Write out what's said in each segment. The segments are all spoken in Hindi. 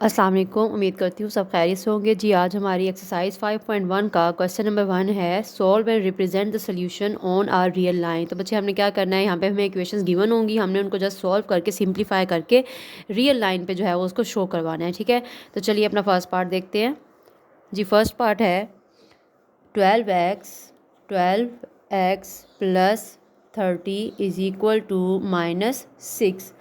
अस्सलाम वालेकुम। उम्मीद करती हूँ सब खैरियत से होंगे। जी आज हमारी एक्सरसाइज 5.1 का क्वेश्चन नंबर 1 है solve and represent the solution on R real line. तो बच्चे हमने क्या करना है, यहाँ पे हमें इक्वेशंस गिवन होंगी, हमने उनको जस्ट सॉल्व करके सिंप्लीफाई करके रियल लाइन पे जो है वो उसको शो करवाना है। ठीक है, तो चलिए अपना फर्स्ट पार्ट देखते हैं। जी फर्स्ट पार्ट है 12x plus 30 is equal to -6।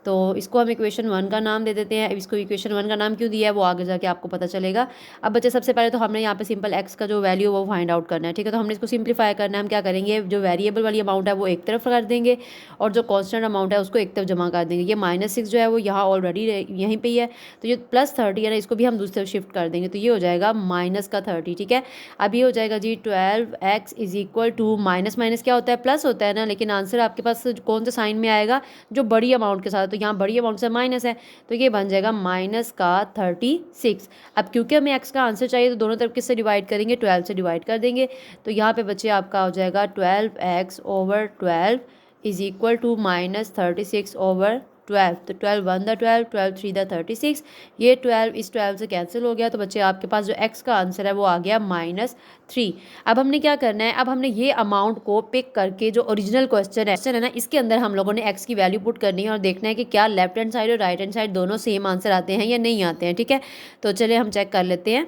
तो इसको हम इक्वेशन 1 का नाम दे देते हैं। इसको इक्वेशन 1 का नाम क्यों दिया है वो आगे जाके आपको पता चलेगा। अब बच्चे सबसे पहले तो हमने यहाँ पे सिंपल x का जो वैल्यू वो फाइंड आउट करना है। ठीक है, तो हमने इसको सिंप्लीफाई करना है। हम क्या करेंगे, जो वेरिएबल वाली अमाउंट है वो एक तरफ कर देंगे और जो कॉन्स्टेंट अमाउंट है उसको एक तरफ जमा कर देंगे। ये -6 जो है वो यहाँ ऑलरेडी यहीं पर ही है, तो ये +30 है ना, इसको भी हम दूसरी तरफ शिफ्ट कर देंगे, तो ये हो जाएगा -30। ठीक है, अब ये हो जाएगा जी 12x is equal to minus minus क्या होता है, प्लस होता है ना, लेकिन आंसर आपके पास कौन से साइन में आएगा, जो बड़ी अमाउंट के साथ। तो यहाँ बड़ी अमाउंट से माइनस है, तो ये बन जाएगा -36। अब क्योंकि हमें x का आंसर चाहिए तो दोनों तरफ किससे डिवाइड करेंगे, 12 से डिवाइड कर देंगे। तो यहाँ पे बच्चे आपका हो जाएगा 12x/12 इज इक्वल टू -36/12। तो 12 1 द 12, 12 3 द 36, ये 12 इस 12 से कैंसिल हो गया। तो बच्चे आपके पास जो x का आंसर है वो आ गया -3। अब हमने क्या करना है, अब हमने ये अमाउंट को पिक करके जो ओरिजिनल क्वेश्चन है ना, इसके अंदर हम लोगों ने x की वैल्यू पुट करनी है और देखना है कि क्या लेफ्ट हैंड साइड और राइट हैंड साइड दोनों सेम आंसर आते हैं या नहीं आते हैं। ठीक है, तो चलिए हम चेक कर लेते हैं।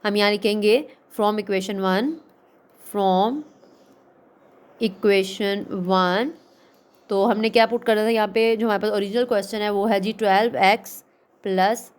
हम यहाँ लिखेंगे फ्रॉम इक्वेशन 1 तो हमने क्या पुट करना था, यहाँ पे जो हमारे पास ओरिजिनल क्वेश्चन है वो है जी 12x plus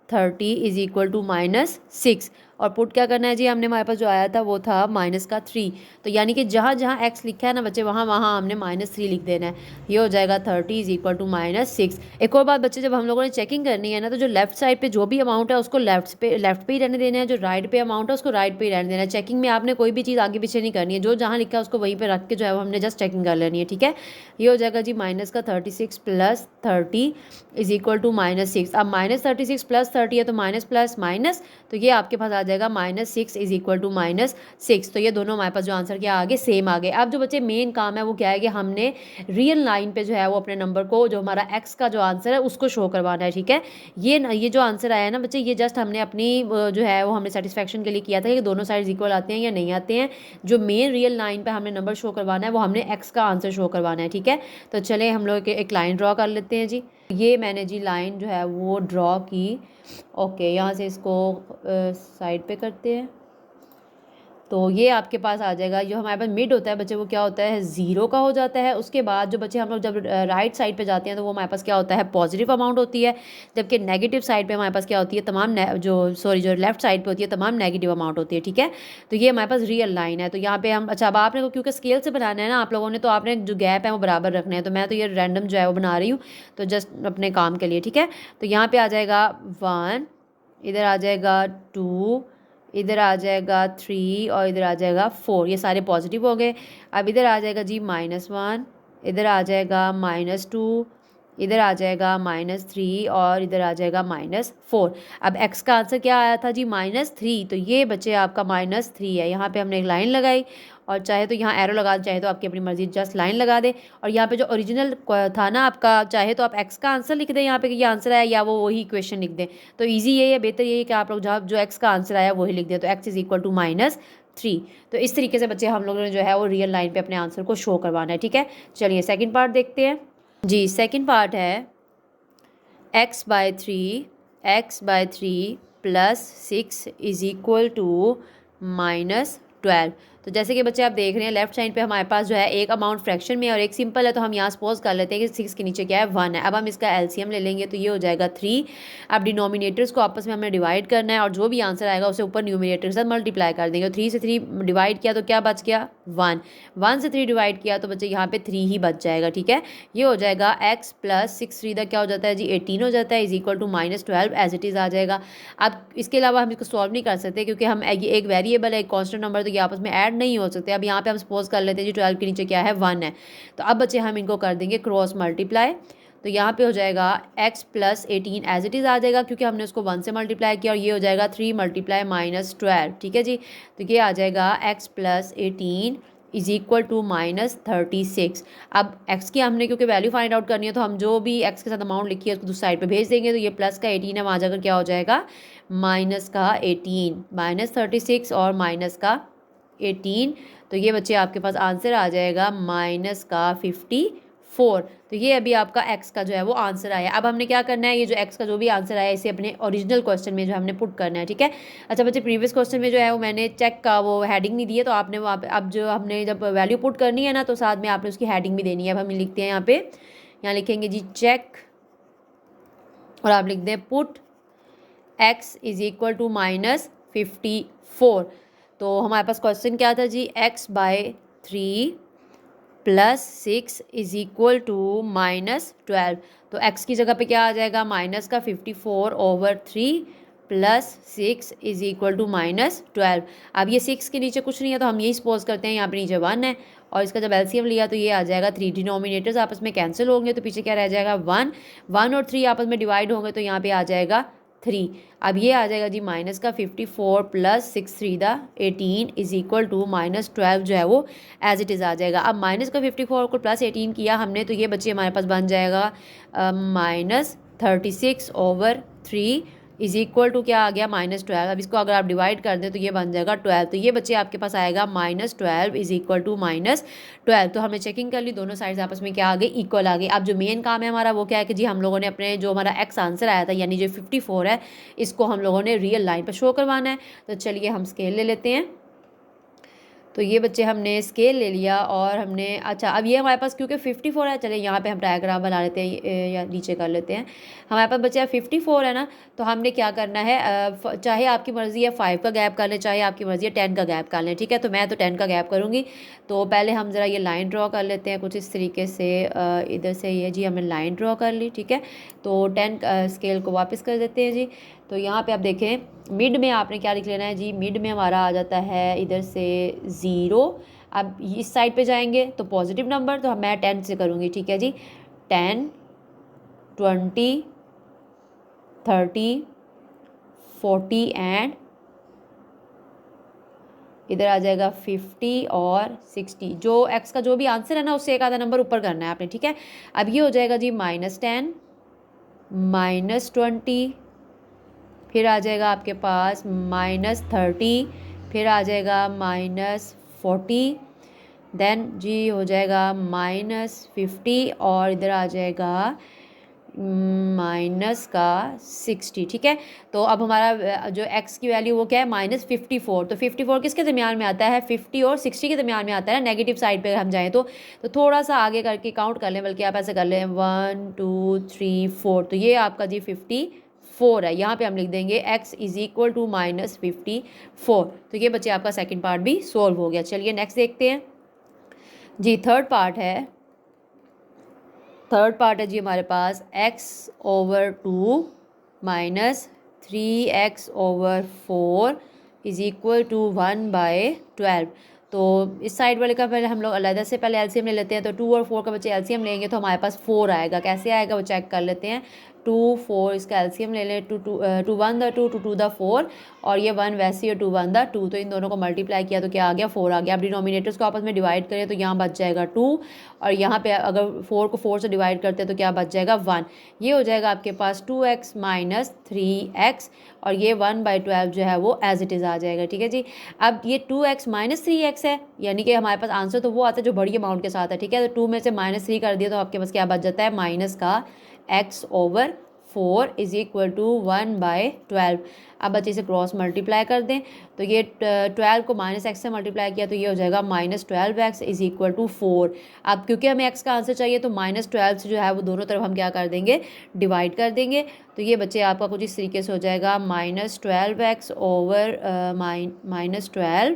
30 is equal to -6, और पुट क्या करना है जी, हमने हमारे पास जो आया था वो था -3। तो यानी कि जहाँ जहाँ x लिखा है ना बच्चे, वहाँ वहाँ हमने -3 लिख देना है। ये हो जाएगा 30 इज इक्वल टू -6। एक और बात बच्चे, जब हम लोगों ने चेकिंग करनी है ना, तो जो लेफ्ट साइड पे जो भी अमाउंट है उसको लेफ्ट पे ही रहने देना है, जो राइट पे अमाउंट है उसको राइट पे ही रहने देना है। चेकिंग में आपने कोई भी चीज़ आगे पीछे नहीं करनी है, जो जहाँ लिखा है उसको वहीं पर रख के जो है हमने जस्ट चेकिंग कर लेनी है। ठीक है, ये हो जाएगा जी -36 प्लस 30 इज इक्वल टू -6। अब -36 प्लस 30 है तो माइनस प्लस माइनस, तो ये आपके पास आ जाएगा -6 इज इक्वल टू -6। तो ये दोनों हमारे पास जो आंसर क्या आगे सेम आ गए। अब जो बच्चे मेन काम है वो क्या है कि हमने रियल लाइन पे जो है वो अपने नंबर को, जो हमारा x का जो आंसर है उसको शो करवाना है। ठीक है, ये जो आंसर आया है ना बच्चे, ये जस्ट हमने अपनी जो है वो हमने सेटिस्फेक्शन के लिए किया था कि दोनों साइड्स इक्वल आते हैं या नहीं आते हैं। जो मेन रियल लाइन पे हमने नंबर शो करवाना है वो हमने x का आंसर शो करवाना है। ठीक है, तो चले हम लोग एक लाइन ड्रॉ कर लेते हैं जी। ये मैंने जी लाइन जो है वो ड्रॉ की। ओके, यहाँ से इसको साइड पे करते हैं। तो ये आपके पास आ जाएगा, जो हमारे पास मिड होता है बच्चे वो क्या होता है, 0 का हो जाता है। उसके बाद जो बच्चे हम लोग जब राइट साइड पे जाते हैं तो वो हमारे पास क्या होता है, पॉजिटिव अमाउंट होती है। जबकि नेगेटिव साइड पे हमारे पास क्या होती है, जो लेफ्ट साइड पे होती है तमाम नेगेटिव अमाउंट होती है। ठीक है, तो ये हमारे पास रियल लाइन है। तो यहाँ पे हम, अच्छा अब आपने को क्योंकि स्केल से बनाना है ना आप लोगों ने, तो आपने जो गैप है वो बराबर रखना है। तो मैं तो ये रैंडम जो है वो बना रही हूँ, तो जस्ट अपने काम के लिए। ठीक है, तो यहाँ पे आ जाएगा 1, इधर आ जाएगा 2, इधर आ जाएगा 3 और इधर आ जाएगा 4। ये सारे पॉजिटिव हो गए। अब इधर आ जाएगा जी -1, इधर आ जाएगा -2, इधर आ जाएगा -3 और इधर आ जाएगा -4। अब x का आंसर क्या आया था जी, -3। तो ये बच्चे आपका -3 है। यहाँ पे हमने एक लाइन लगाई, और चाहे तो यहाँ एरो लगा, चाहे तो आपकी अपनी मर्जी जस्ट लाइन लगा दे। और यहाँ पे जो ओरिजिनल था ना आपका, चाहे तो आप x का आंसर लिख दें यहाँ पे कि ये आंसर आया, या वो वही इक्वेशन लिख दें। तो ईजी ये है, बेहतर ये है कि आप लोग जहाँ जो x का आंसर आया वही लिख दें। तो x इज इक्वल टू -3। तो इस तरीके से बच्चे हम लोगों ने जो है वो रियल लाइन पे अपने आंसर को शो करवाना है। ठीक है, चलिए सेकंड पार्ट देखते हैं जी। सेकंड पार्ट है x/3 plus 6 is equal to -12। तो जैसे कि बच्चे आप देख रहे हैं लेफ्ट साइड पे हमारे पास जो है एक अमाउंट फ्रैक्शन में और एक सिंपल है। तो हम यहाँ सपोज कर लेते हैं कि 6 के नीचे क्या है, 1 है। अब हम इसका एलसीएम ले लेंगे, तो ये हो जाएगा 3। अब डिनोमिनेटर्स को आपस में हमें डिवाइड करना है, और जो भी आंसर आएगा उसे ऊपर न्यूमिनेटर के साथ मल्टीप्लाई कर देंगे। 3 से 3 डिवाइड किया तो क्या बच गया, 1। 1 से 3 डिवाइड किया तो बच्चे यहाँ पे 3 ही बच जाएगा। ठीक है, ये हो जाएगा x प्लस 6 3 क्या हो जाता है जी, 18 हो जाता है, is equal to -12 as it is आ जाएगा। अब इसके अलावा हम इसको सॉल्व नहीं कर सकते क्योंकि हम एक वेरिएबल है, एक कांस्टेंट नंबर, तो ये आपस में ऐड नहीं हो सकते। अब यहाँ पे हम सपोज कर लेते हैं जी 12 के नीचे क्या है, 1 है। तो अब बच्चे हम इनको कर देंगे क्रॉस मल्टीप्लाई। तो यहाँ पे हो जाएगा x plus 18 as it is आ जाएगा, क्योंकि हमने उसको 1 से मल्टीप्लाई किया, और ये हो जाएगा 3 मल्टीप्लाई -12। ठीक है जी, तो ये आ जाएगा x plus 18 is equal to -36। अब x की हमने क्योंकि वैल्यू फाइंड आउट करनी है तो हम जो भी x के साथ अमाउंट लिखी है उसको दूसरी साइड पे भेज देंगे। तो ये प्लस का 18 है, वहाँ जाकर क्या हो जाएगा माइनस का 18, -36 और माइनस का 18। तो ये बच्चे आपके पास आंसर आ जाएगा माइनस का 54। तो ये अभी आपका x का जो है वो आंसर आया। अब हमने क्या करना है, ये जो x का जो भी आंसर आया इसे अपने ओरिजिनल क्वेश्चन में जो हमने पुट करना है, ठीक है। अच्छा बच्चे, प्रीवियस क्वेश्चन में जो है वो मैंने चेक का वो हेडिंग नहीं दी है, तो आपने वहाँ पे अब जो हमने जब वैल्यू पुट करनी है ना तो साथ में आपने उसकी हेडिंग भी देनी है। अब हम लिखते हैं यहाँ लिखेंगे जी चेक, और आप लिख दें put x is equal to -54। तो हमारे पास क्वेश्चन क्या था जी, x/3 plus 6 is equal to -12। तो x की जगह पे क्या आ जाएगा -54/3 प्लस 6 इज इक्वल टू -12। अब ये 6 के नीचे कुछ नहीं है तो हम यही सपोज करते हैं यहाँ पे नीचे 1 है, और इसका जब एलसीएम लिया तो ये आ जाएगा 3। डिनोमिनेटर्स आपस में कैंसिल होंगे तो पीछे क्या रह जाएगा 1। 1 और 3 आपस में डिवाइड होंगे तो यहाँ पे आ जाएगा 3। अब ये आ जाएगा जी माइनस का 54 प्लस 6×3 इज इक्वल टू -12 जो है वो एज इट इज़ आ जाएगा। अब माइनस का 54 को +18 किया हमने तो ये बच्चे हमारे पास बन जाएगा -36/3 इज इक्वल टू क्या आ गया -12। अब इसको अगर आप डिवाइड कर दें तो ये बन जाएगा 12। तो ये बच्चे आपके पास आएगा -12 इज इक्वल टू -12। तो हमने चेकिंग कर ली, दोनों साइड्स आपस में क्या आ गई इक्वल आ गई। अब जो मेन काम है हमारा वो क्या है कि जी हम लोगों ने अपने जो हमारा x आंसर आया था यानी जो 54 है इसको हम लोगों ने रियल लाइन पर शो करवाना है। तो चलिए हम स्केल ले लेते हैं। तो ये बच्चे हमने स्केल ले लिया और हमने अच्छा अब ये हमारे पास क्योंकि 54 है, चले यहाँ पे हम डायग्राम बना लेते हैं या नीचे कर लेते हैं। हमारे पास बच्चे 54 है ना, तो हमने क्या करना है चाहे आपकी मर्ज़ी है 5 का गैप कर लें, चाहे आपकी मर्ज़ी है 10 का गैप कर लें, ठीक है। तो मैं तो 10 का गैप करूँगी। तो पहले हम ज़रा ये लाइन ड्रॉ कर लेते हैं कुछ इस तरीके से। इधर से ये जी हमने लाइन ड्रॉ कर ली, ठीक है। तो 10 स्केल को वापस कर देते हैं जी। तो यहाँ पे आप देखें मिड में आपने क्या लिख लेना है जी, मिड में हमारा आ जाता है इधर से 0। अब इस साइड पे जाएंगे तो पॉजिटिव नंबर, तो मैं 10 से करूँगी, ठीक है जी। 10, 20, 30, 40 एंड इधर आ जाएगा 50 और 60। जो x का जो भी आंसर है ना उससे एक आधा नंबर ऊपर करना है आपने, ठीक है। अब ये हो जाएगा जी -10, -20, फिर आ जाएगा आपके पास -30, फिर आ जाएगा -40, देन जी हो जाएगा -50 और इधर आ जाएगा -60, ठीक है। तो अब हमारा जो x की वैल्यू वो क्या है -54। तो 54 किसके दरमियान में आता है 50 और 60 के दरमियान में आता है ना, नेगेटिव साइड पे हम जाएँ तो थोड़ा सा आगे करके काउंट कर लें, बल्कि आप ऐसे कर लें 1 2 3 4। तो ये आपका जी 54 है। यहाँ पे हम लिख देंगे x इज इक्वल टू -54। तो ये बच्चे आपका सेकंड पार्ट भी सॉल्व हो गया। चलिए नेक्स्ट देखते हैं जी। थर्ड पार्ट है जी हमारे पास x/2 minus 3x/4 is equal to 1/12। तो इस साइड वाले का पहले हम लोग अलग से पहले एलसीएम ले लेते हैं। तो 2 और 4 का बच्चे एलसीएम लेंगे तो हमारे पास 4 आएगा। कैसे आएगा वो चेक कर लेते हैं। 2 4 इसका एलसीएम ले लें, 2 1 द 2 2 2 द 4 और ये 1 वैसे ही 2 1 द 2। तो इन दोनों को मल्टीप्लाई किया तो क्या आ गया 4 आ गया। अब डिनोमिनेटर्स को आपस में डिवाइड करें तो यहाँ बच जाएगा 2 और यहाँ पे अगर 4 को 4 से डिवाइड करते हैं तो क्या बच जाएगा 1। ये हो जाएगा आपके पास 2x माइनस 3x और ये 1/12 जो है वो एज इट इज़ आ जाएगा, ठीक है जी। अब ये 2x माइनस 3x है, यानी कि हमारे पास आंसर तो वो आता है जो बड़ी अमाउंट के साथ है, ठीक है। तो 2 में से -3 कर दिया तो आपके पास क्या बच जाता है माइनस का x/4 इज इक्वल टू 1/12। अब बच्चे इसे क्रॉस मल्टीप्लाई कर दें तो ये 12 को -x से मल्टीप्लाई किया तो ये हो जाएगा -12x इज इक्वल टू 4। अब क्योंकि हमें x का आंसर चाहिए तो -12 से जो है वो दोनों तरफ हम क्या कर देंगे डिवाइड कर देंगे। तो ये बच्चे आपका कुछ इस तरीके से हो जाएगा -12x over -12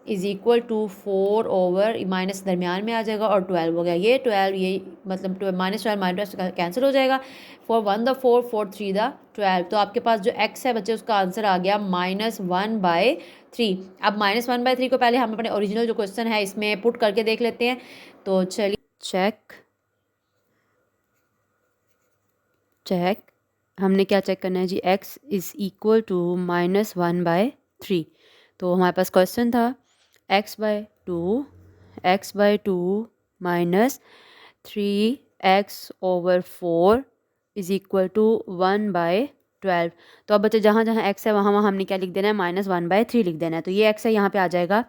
is equal to 4 over minus दरमियान में आ जाएगा और 12 हो गया। ये 12 ये मतलब -12 कैंसिल हो जाएगा। 4 1 द 4 4 3 द 12। तो आपके पास जो x है बच्चे उसका आंसर आ गया -1/3। अब -1/3 को पहले हम अपने ओरिजिनल जो क्वेश्चन है इसमें पुट करके देख लेते हैं। तो चलिए चेक हमने क्या चेक करना है जी, x इज़ इक्वल टू -1/3। तो हमारे पास क्वेश्चन था x/2 x/2 minus 3x/4 is equal to 1/12। तो अब बच्चे जहाँ जहाँ x है वहाँ वहाँ हमने क्या लिख देना है, -1/3 लिख देना है। तो ये x है, यहाँ पे आ जाएगा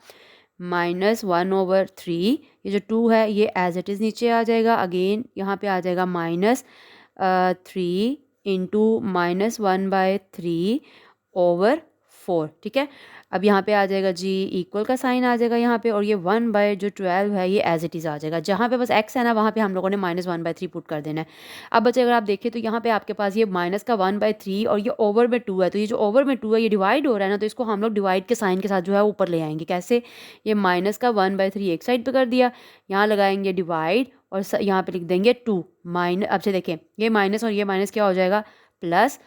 -1/3। ये जो 2 है ये एज इट इज़ नीचे आ जाएगा। अगेन यहाँ पे आ जाएगा -3 इंटू -1/3/4। ठीक है, अब यहाँ पे आ जाएगा जी इक्वल का साइन आ जाएगा यहाँ पे, और ये 1/12 है ये एज इट इज़ आ जाएगा। जहाँ पे बस x है ना वहाँ पे हम लोगों ने -1/3 पुट कर देना है। अब बच्चे अगर आप देखें तो यहाँ पे आपके पास ये माइनस का 1/3 और ये ओवर में 2 है, तो ये जो ओवर में 2 है ये डिवाइड हो रहा है ना, तो इसको हम लोग डिवाइड के साइन के साथ जो है ऊपर ले आएंगे। कैसे, ये माइनस का 1/3 एक साइड पे कर दिया, यहाँ लगाएंगे डिवाइड और यहाँ पे लिख देंगे 2 माइनस। अब से देखें ये माइनस और ये माइनस क्या हो जाएगा, प्लस,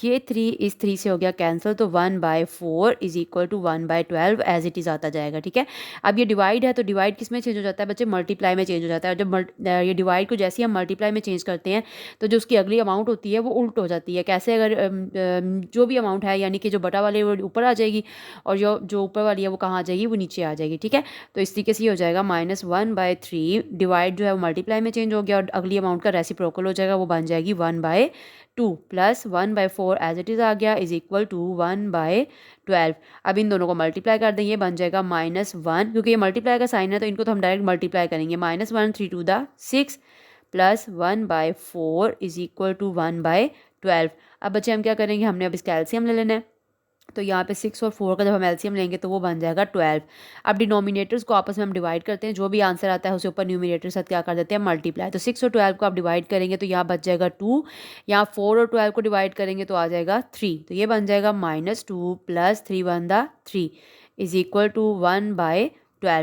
ये 3 इस 3 से हो गया कैंसिल, तो 1/4 is equal to 1/12 as it is आता जाएगा। ठीक है, अब ये डिवाइड है तो डिवाइड किस में चेंज हो जाता है बच्चे, मल्टीप्लाई में चेंज हो जाता है। जब ये डिवाइड को जैसे ही हम मल्टीप्लाई में चेंज करते हैं तो जो उसकी अगली अमाउंट होती है वो उल्ट हो जाती है। कैसे, अगर जो भी अमाउंट है यानी कि जो बटा वाली वो ऊपर आ जाएगी और जो ऊपर वाली है वो कहाँ आ जाएगी, वो नीचे आ जाएगी। ठीक है, तो इस तरीके से ये हो जाएगा -1/3 डिवाइड जो है वो मल्टीप्लाई में चेंज हो गया और अगली अमाउंट का रेसिप्रोकल हो जाएगा, वो बन जाएगी 1/2 प्लस 1/4 एज इट इज़ आ गया इज इक्वल टू 1/12। अब इन दोनों को मल्टीप्लाई कर दें, ये बन जाएगा -1, क्योंकि ये मल्टीप्लाई का साइन है तो इनको तो हम डायरेक्ट मल्टीप्लाई करेंगे। -1 3 to the 6 plus 1/4 is equal to 1/12। अब बच्चे हम क्या करेंगे, हमने अब इसका एलसीएम ले लेना है। तो यहाँ पे 6 और 4 का जब हम एलसीएम लेंगे तो वो बन जाएगा 12। अब डिनोमिनेटर्स को आपस में हम डिवाइड करते हैं, जो भी आंसर आता है उसे ऊपर न्यूमिनेटर साथ क्या कर देते हैं, मल्टीप्लाई। तो 6 और 12 को आप डिवाइड करेंगे तो यहाँ बच जाएगा 2, यहाँ 4 और 12 को डिवाइड करेंगे तो आ जाएगा 3। तो ये बन जाएगा -2 प्लस 3 1 3 इज इक्वल टू 1/12।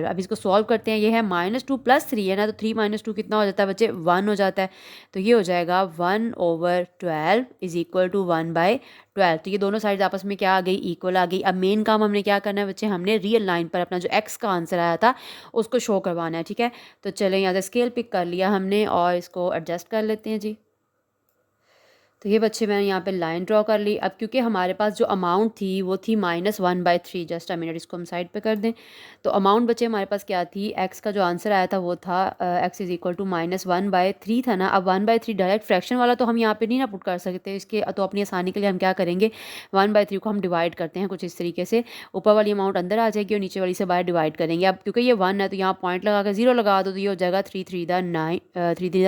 अब इसको सॉल्व करते हैं, ये है -2 प्लस 3 है ना, तो 3 - 2 कितना हो जाता है बच्चे, 1 हो जाता है। तो ये हो जाएगा 1/12 इज इक्वल टू 1/12। तो ये दोनों साइड्स आपस में क्या आ गई, इक्वल आ गई। अब मेन काम हमने क्या करना है बच्चे, हमने रियल लाइन पर अपना जो x का आंसर आया था उसको शो करवाना है। ठीक है, तो चलें यहाँ से स्केल पिक कर लिया हमने और इसको एडजस्ट कर लेते हैं जी। तो ये बच्चे मैंने यहाँ पे लाइन ड्रॉ कर ली। अब क्योंकि हमारे पास जो अमाउंट थी वो थी -1/3, जस्ट अ मिनट इसको हम साइड पे कर दें। तो अमाउंट बच्चे हमारे पास क्या थी, x का जो आंसर आया था वो था x इज़ इक्वल टू -1/3 था ना। अब 1/3 डायरेक्ट फ्रैक्शन वाला तो हम यहाँ पे नहीं ना पुट कर सकते, इसके तो अपनी आसानी के लिए हम क्या करेंगे, 1/3 को हम डिवाइड करते हैं कुछ इस तरीके से, ऊपर वाली अमाउंट अंदर आ जाएगी और नीचे वाली से बाहर डिवाइड करेंगे। अब क्योंकि ये 1 है तो यहाँ पॉइंट लगा कर 0 लगा दो, तो ये हो जाएगा 3 3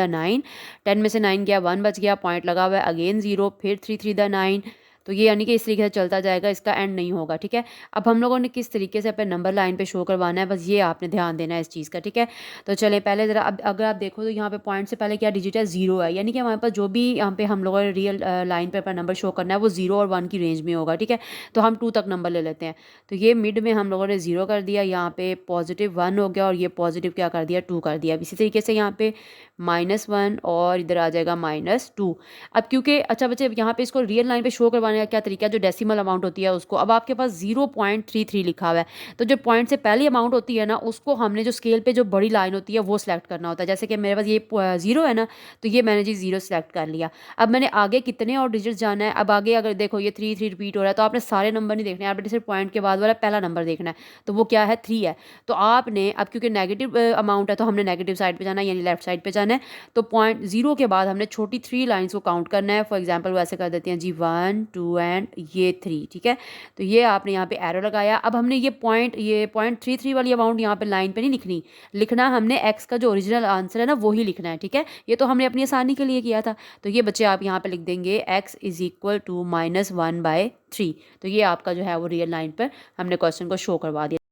9, 10 में से 9 गया, 1 बच गया, पॉइंट लगा हुआ है, अगेन 0, फिर 3 3 9। तो ये यानी कि इस तरीके से चलता जाएगा, इसका एंड नहीं होगा। ठीक है, अब हम लोगों ने किस तरीके से अपने नंबर लाइन पे शो करवाना है, बस ये आपने ध्यान देना है इस चीज़ का। ठीक है, तो चलें पहले ज़रा, अब अगर आप देखो तो यहाँ पे पॉइंट से पहले क्या डिजिट है, 0 है, यानी कि हमारे पास जो भी यहाँ पे हम लोगों ने रियल लाइन पे अपना नंबर शो करना है वो 0 और 1 की रेंज में होगा। ठीक है, तो हम 2 तक नंबर ले लेते हैं। तो ये मिड में हम लोगों ने 0 कर दिया, यहाँ पे +1 हो गया और ये पॉजिटिव क्या कर दिया, 2 कर दिया। इसी तरीके से यहाँ पे -1 और इधर आ जाएगा -2। अब क्योंकि अच्छा बच्चे यहाँ पे इसको रियल लाइन पे शो करवाने का क्या तरीका है, जो डेसिमल अमाउंट होती है उसको, अब आपके पास 0.33 लिखा हुआ है, तो जो पॉइंट से पहली अमाउंट होती है ना उसको हमने जो स्केल पे जो बड़ी लाइन होती है वो सिलेक्ट करना होता है। जैसे कि मेरे पास ये 0 है ना, तो ये मैंने जी 0 सेलेक्ट कर लिया। अब मैंने आगे कितने और डिजिट जाना है, अब आगे अगर देखो ये 3 3 रिपीट हो रहा है तो आपने सारे नंबर नहीं देखने, आपने सिर्फ पॉइंट के बाद वाला पहला नंबर देखना है, तो वो क्या है, 3 है। तो आपने अब क्योंकि नेगेटिव अमाउंट है तो हमने नेगेटिव साइड पे जाना है, यानी लेफ्ट साइड पे जाना है। तो 0 के बाद हमने छोटी 3 लाइंस को काउंट करना है। फॉर एग्जांपल वैसे कर देते हैं जी 1 2 एंड ये 3। ठीक है, तो ये आपने यहाँ पे एरो लगाया। अब हमने ये पॉइंट 33 वाली अमाउंट यहाँ पे लाइन पे नहीं लिखनी, लिखना हमने x का जो ओरिजिनल आंसर है ना वही लिखना है। ठीक है, ये तो हमने अपनी आसानी के लिए किया था। तो ये बच्चे आप यहाँ पे लिख देंगे x इज इक्वल टू -1/3। तो ये आपका जो है वो रियल लाइन पर हमने क्वेश्चन को शो करवा दिया।